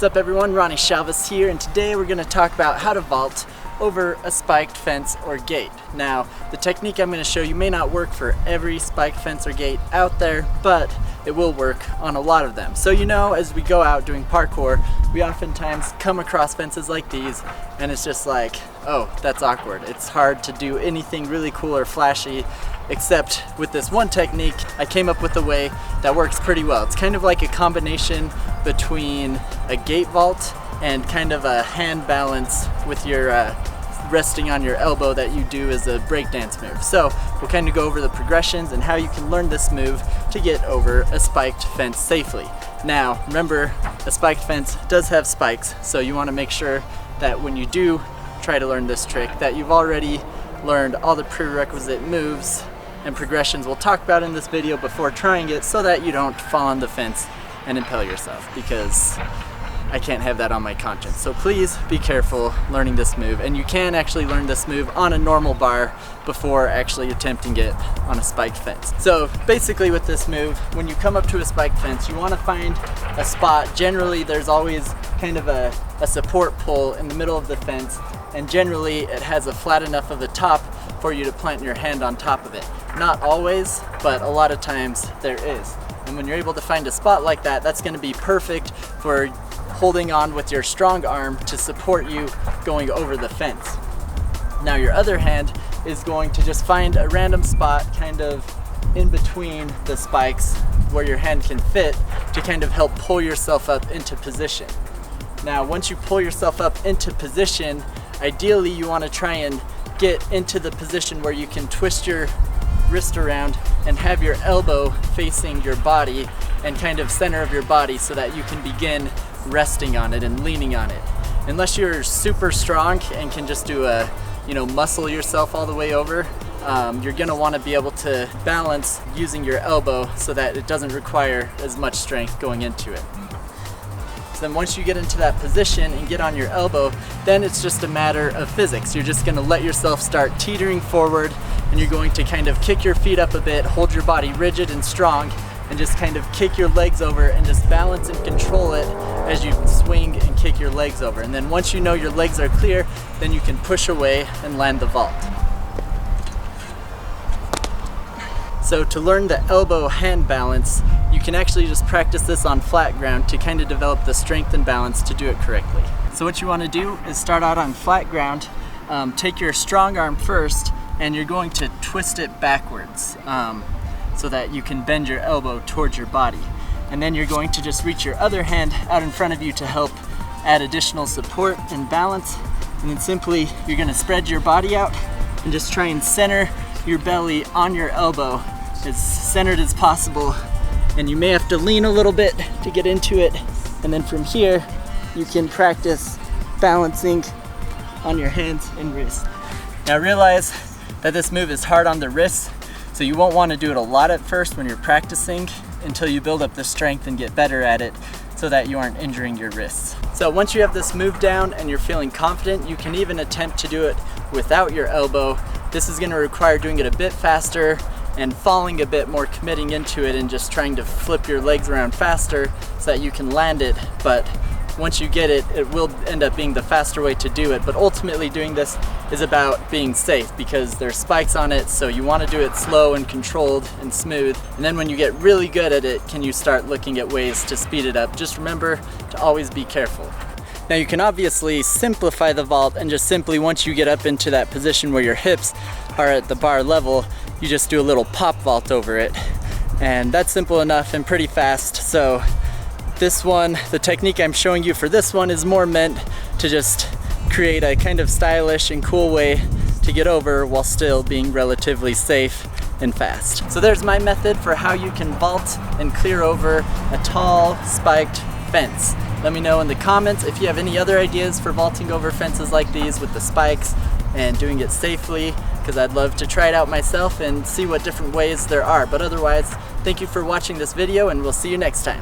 What's up everyone, Ronnie Chavez here, and today we're going to talk about how to vault over a spiked fence or gate. Now, the technique I'm going to show you may not work for every spiked fence or gate out there, but it will work on a lot of them. So you know, as we go out doing parkour, we oftentimes come across fences like these, and it's just like, oh, that's awkward. It's hard to do anything really cool or flashy, except with this one technique, I came up with a way that works pretty well. It's kind of like a combination between a gate vault and kind of a hand balance with your resting on your elbow that you do as a breakdance move. So we'll kind of go over the progressions and how you can learn this move to get over a spiked fence safely. Now, remember, a spiked fence does have spikes, so you want to make sure that when you do try to learn this trick that you've already learned all the prerequisite moves and progressions we'll talk about in this video before trying it, so that you don't fall on the fence and impale yourself, because I can't have that on my conscience. So please be careful learning this move, and you can actually learn this move on a normal bar before actually attempting it on a spiked fence. So basically with this move, when you come up to a spiked fence, you want to find a spot. Generally there's always kind of a support pole in the middle of the fence, and generally it has a flat enough of a top for you to plant your hand on top of it. Not always, but a lot of times there is. And when you're able to find a spot like that, that's going to be perfect for holding on with your strong arm to support you going over the fence. Now your other hand is going to just find a random spot kind of in between the spikes where your hand can fit to kind of help pull yourself up into position. Now once you pull yourself up into position, ideally you want to try and get into the position where you can twist your wrist around and have your elbow facing your body and kind of center of your body, so that you can begin resting on it and leaning on it. Unless you're super strong and can just do a, muscle yourself all the way over, you're gonna want to be able to balance using your elbow so that it doesn't require as much strength going into it. So then once you get into that position and get on your elbow, then it's just a matter of physics. You're just gonna let yourself start teetering forward, and you're going to kind of kick your feet up a bit, hold your body rigid and strong, and just kind of kick your legs over and just balance and control it as you swing and kick your legs over. And then once you know your legs are clear, then you can push away and land the vault. So to learn the elbow hand balance, you can actually just practice this on flat ground to kind of develop the strength and balance to do it correctly. So what you want to do is start out on flat ground, take your strong arm first, and you're going to twist it backwards so that you can bend your elbow towards your body. And then you're going to just reach your other hand out in front of you to help add additional support and balance. And then simply you're going to spread your body out and just try and center your belly on your elbow as centered as possible. And you may have to lean a little bit to get into it. And then from here you can practice balancing on your hands and wrists. Now realize that this move is hard on the wrists, so you won't want to do it a lot at first when you're practicing until you build up the strength and get better at it, so that you aren't injuring your wrists. So once you have this move down and you're feeling confident, you can even attempt to do it without your elbow. This is going to require doing it a bit faster and falling a bit more, committing into it and just trying to flip your legs around faster so that you can land it. But once you get it, it will end up being the faster way to do it. But ultimately doing this is about being safe, because there's spikes on it, so you want to do it slow and controlled and smooth. And then when you get really good at it, can you start looking at ways to speed it up. Just remember to always be careful. Now you can obviously simplify the vault and just simply, once you get up into that position where your hips are at the bar level, you just do a little pop vault over it. And that's simple enough and pretty fast. So this one, the technique I'm showing you for this one, is more meant to just create a kind of stylish and cool way to get over while still being relatively safe and fast. So there's my method for how you can vault and clear over a tall spiked fence. Let me know in the comments if you have any other ideas for vaulting over fences like these with the spikes and doing it safely, because I'd love to try it out myself and see what different ways there are. But otherwise, thank you for watching this video, and we'll see you next time.